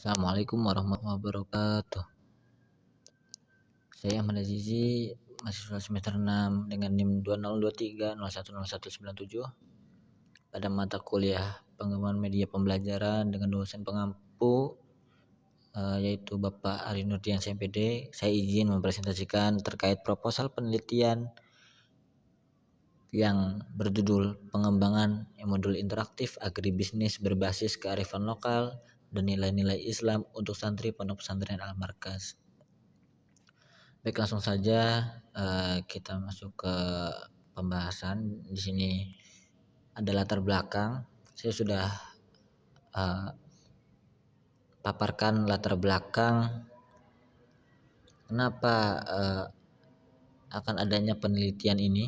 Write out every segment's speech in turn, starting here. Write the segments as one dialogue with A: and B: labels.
A: Assalamualaikum warahmatullahi wabarakatuh. Saya Ahmad Azizi, mahasiswa semester 6 dengan NIM 2023010197 pada mata kuliah pengembangan media pembelajaran dengan dosen pengampu yaitu Bapak Ari Nurdian MPD. Saya izin mempresentasikan terkait proposal penelitian yang berjudul pengembangan modul interaktif agribisnis berbasis kearifan lokal dan nilai-nilai Islam untuk santri pondok pesantren Al-Markaz. Baik, langsung saja kita masuk ke pembahasan. Di sini ada latar belakang. Saya sudah paparkan latar belakang kenapa akan adanya penelitian ini.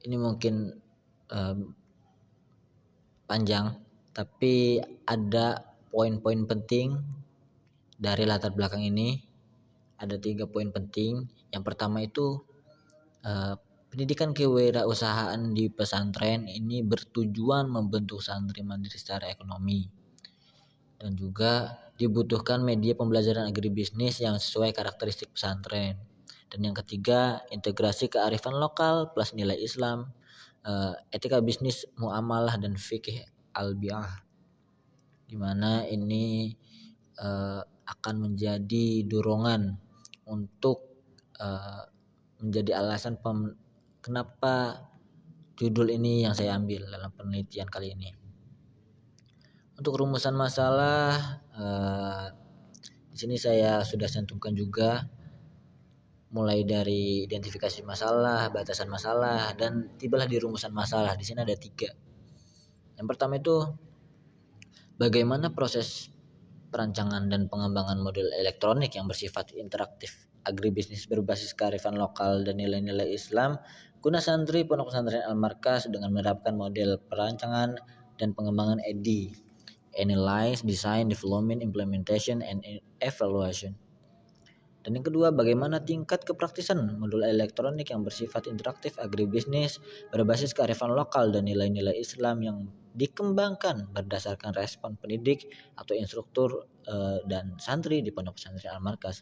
A: Ini mungkin panjang, tapi ada poin-poin penting dari latar belakang ini. Ada 3 poin penting. Yang pertama itu pendidikan kewirausahaan di pesantren ini bertujuan membentuk santri mandiri secara ekonomi, dan juga dibutuhkan media pembelajaran agribisnis yang sesuai karakteristik pesantren. Dan yang ketiga, integrasi kearifan lokal plus nilai Islam, etika bisnis, muamalah, dan fikih albiah, di mana ini akan menjadi dorongan untuk menjadi alasan kenapa judul ini yang saya ambil dalam penelitian kali ini. Untuk rumusan masalah, di sini saya sudah cantumkan juga, mulai dari identifikasi masalah, batasan masalah, dan tibalah di rumusan masalah. Di sini ada 3. Yang pertama itu bagaimana proses perancangan dan pengembangan modul elektronik yang bersifat interaktif agribisnis berbasis kearifan lokal dan nilai-nilai Islam guna santri pondok pesantren Al-Markaz dengan menerapkan model perancangan dan pengembangan EDI, Analyze, Design, Development, Implementation, and Evaluation. Dan yang kedua, bagaimana tingkat kepraktisan modul elektronik yang bersifat interaktif agribisnis berbasis kearifan lokal dan nilai-nilai Islam yang dikembangkan berdasarkan respon pendidik atau instruktur dan santri di pondok pesantren Al-Markaz.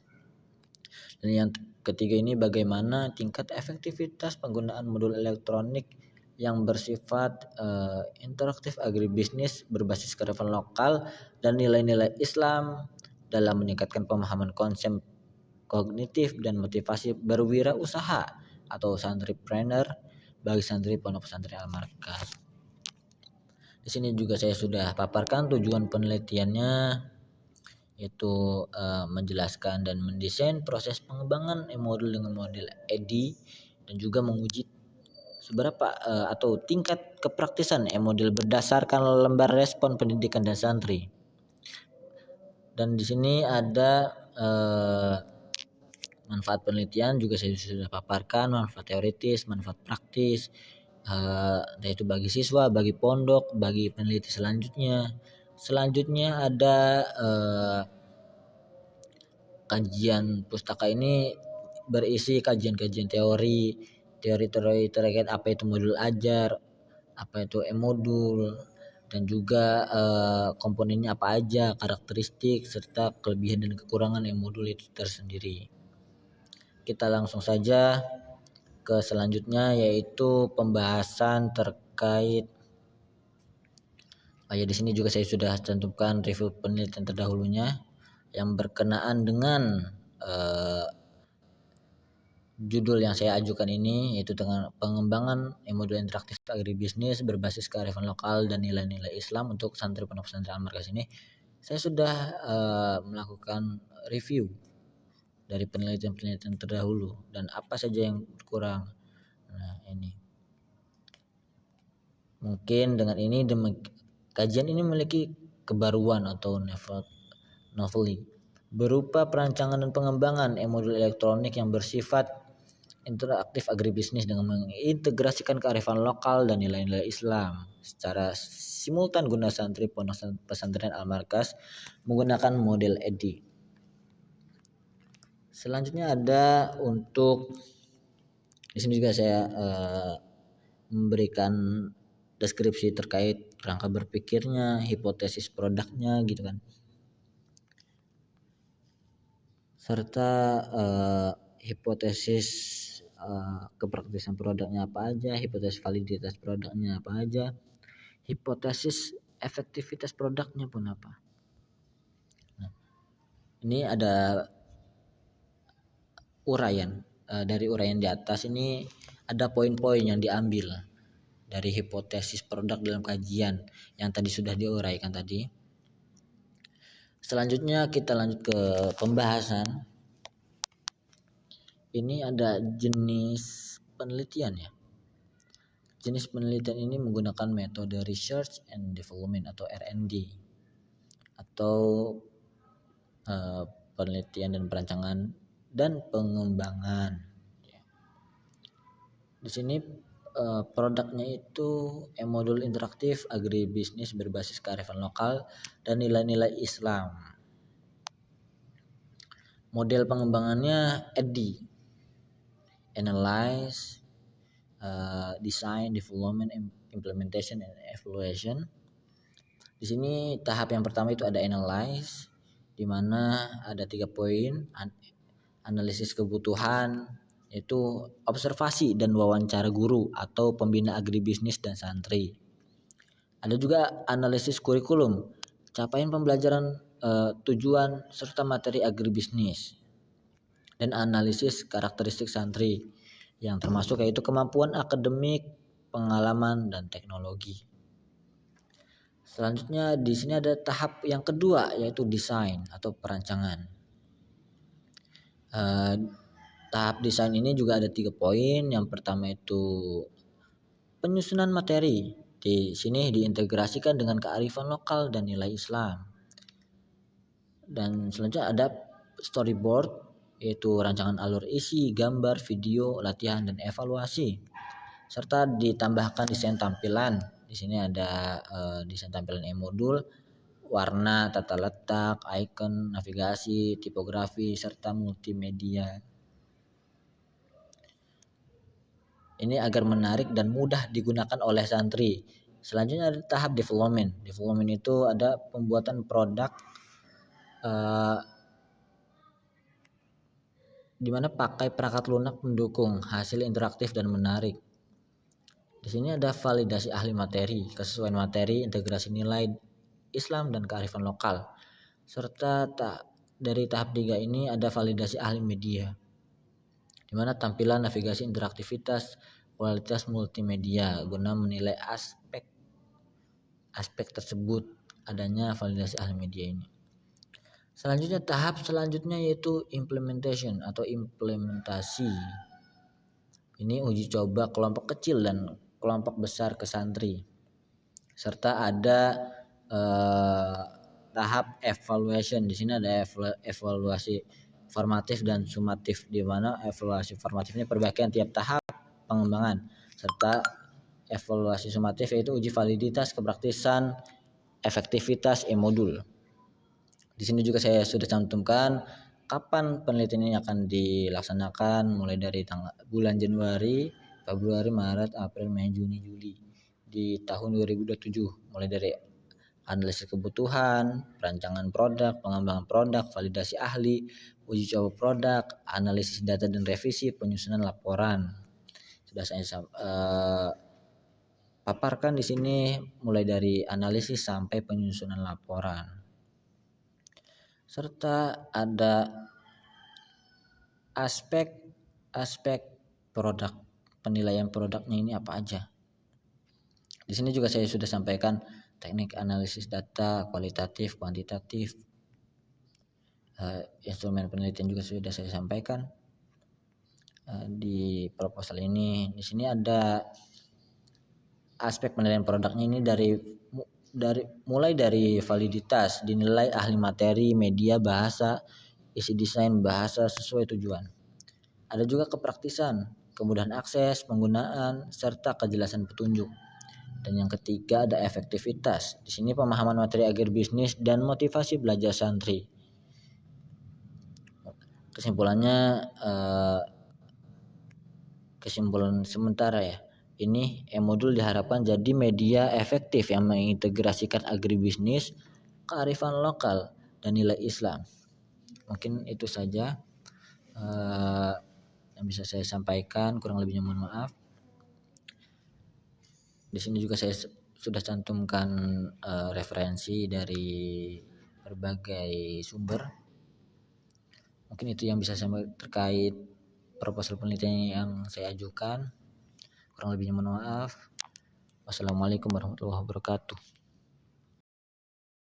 A: Dan yang ketiga ini, bagaimana tingkat efektivitas penggunaan modul elektronik yang bersifat interaktif agribisnis berbasis kearifan lokal dan nilai-nilai Islam dalam meningkatkan pemahaman konsep kognitif dan motivasi berwirausaha atau santripreneur bagi santri pondok pesantren Al-Markaz. Di sini juga saya sudah paparkan tujuan penelitiannya, yaitu menjelaskan dan mendesain proses pengembangan modul dengan model EDI dan juga menguji seberapa atau tingkat kepraktisan modul berdasarkan lembar respon pendidikan dan santri. Dan di sini ada manfaat penelitian juga saya sudah paparkan, manfaat teoritis, manfaat praktis, yaitu bagi siswa, bagi pondok, bagi peneliti selanjutnya. Selanjutnya ada kajian pustaka ini berisi kajian-kajian teori terkait apa itu modul ajar, apa itu modul, dan juga komponennya apa aja, karakteristik serta kelebihan dan kekurangan modul itu tersendiri. Kita langsung saja ke selanjutnya, yaitu pembahasan terkait di sini juga saya sudah cantumkan review penelitian terdahulunya yang berkenaan dengan judul yang saya ajukan ini, yaitu dengan pengembangan modul interaktif agribisnis berbasis kearifan lokal dan nilai-nilai Islam untuk santri pondok pesantren Al-Markaz ini. Saya sudah melakukan review dari penelitian-penelitian terdahulu dan apa saja yang kurang. Nah, ini mungkin dengan ini kajian ini memiliki kebaruan atau novelty berupa perancangan dan pengembangan modul elektronik yang bersifat interaktif agribisnis dengan mengintegrasikan kearifan lokal dan nilai-nilai Islam secara simultan guna santri pondok pesantren Al-Markaz menggunakan model EDI. Selanjutnya ada untuk di sini juga saya memberikan deskripsi terkait kerangka berpikirnya, hipotesis produknya gitu kan. Serta hipotesis kepraktisan produknya apa aja, hipotesis validitas produknya apa aja, hipotesis efektivitas produknya pun apa. Nah, ini ada uraian. Dari uraian di atas ini ada poin-poin yang diambil dari hipotesis produk dalam kajian yang tadi sudah diuraikan tadi. Selanjutnya kita lanjut ke pembahasan. Ini ada jenis penelitian ya. Jenis penelitian ini menggunakan metode research and development atau R&D atau penelitian dan perancangan dan pengembangan. Di sini produknya itu modul interaktif agribisnis berbasis kearifan lokal dan nilai-nilai Islam. Model pengembangannya EDI, Analyze, Design, Development, Implementation, and Evaluation. Di sini tahap yang pertama itu ada Analyze, di mana ada 3 poin, analisis kebutuhan, yaitu observasi dan wawancara guru atau pembina agribisnis dan santri. Ada juga analisis kurikulum, capaian pembelajaran, tujuan serta materi agribisnis, dan analisis karakteristik santri yang termasuk yaitu kemampuan akademik, pengalaman, dan teknologi. Selanjutnya di sini ada tahap yang kedua yaitu desain atau perancangan. Tahap desain ini juga ada 3 poin. Yang pertama itu penyusunan materi. Di sini diintegrasikan dengan kearifan lokal dan nilai Islam. Dan selanjutnya ada storyboard, yaitu rancangan alur isi, gambar, video, latihan, dan evaluasi. Serta ditambahkan desain tampilan. Di sini ada desain tampilan e-modul, warna, tata letak, icon, navigasi, tipografi, serta multimedia. Ini agar menarik dan mudah digunakan oleh santri. Selanjutnya ada tahap development. Development itu ada pembuatan produk di mana pakai perangkat lunak mendukung hasil interaktif dan menarik. Di sini ada validasi ahli materi, kesesuaian materi, integrasi nilai Islam dan kearifan lokal. Serta dari tahap 3 ini ada validasi ahli media, di mana tampilan, navigasi, interaktivitas, kualitas multimedia guna menilai aspek tersebut adanya validasi ahli media ini. Selanjutnya tahap selanjutnya yaitu implementation atau implementasi. Ini uji coba kelompok kecil dan kelompok besar ke santri. Serta ada tahap evaluation. Di sini ada evaluasi formatif dan sumatif, di mana evaluasi formatif ini perbaikan tiap tahap pengembangan, serta evaluasi sumatif yaitu uji validitas, kepraktisan, efektivitas e-modul. Di sini juga saya sudah cantumkan kapan penelitian ini akan dilaksanakan, mulai dari bulan Januari, Februari, Maret, April, Mei, Juni, Juli di tahun 2027, mulai dari analisis kebutuhan, perancangan produk, pengembangan produk, validasi ahli, uji coba produk, analisis data dan revisi, penyusunan laporan. Sudah saya paparkan di sini mulai dari analisis sampai penyusunan laporan. Serta ada aspek produk, penilaian produknya ini apa aja. Di sini juga saya sudah sampaikan teknik analisis data, kualitatif, kuantitatif, instrumen penelitian juga sudah saya sampaikan di proposal ini. Di sini ada aspek penilaian produknya ini mulai dari validitas, dinilai ahli materi, media, bahasa, isi desain, bahasa sesuai tujuan. Ada juga kepraktisan, kemudahan akses, penggunaan, serta kejelasan petunjuk. Dan yang ketiga ada efektivitas. Di sini pemahaman materi agribisnis dan motivasi belajar santri. Kesimpulan sementara ya. ini e-modul diharapkan jadi media efektif yang mengintegrasikan agribisnis, kearifan lokal, dan nilai Islam. Mungkin itu saja yang bisa saya sampaikan, kurang lebihnya mohon maaf. Di sini juga saya sudah cantumkan referensi dari berbagai sumber. Mungkin itu yang bisa saya terkait proposal penelitian yang saya ajukan. Kurang lebihnya mohon maaf. Wassalamualaikum warahmatullahi wabarakatuh.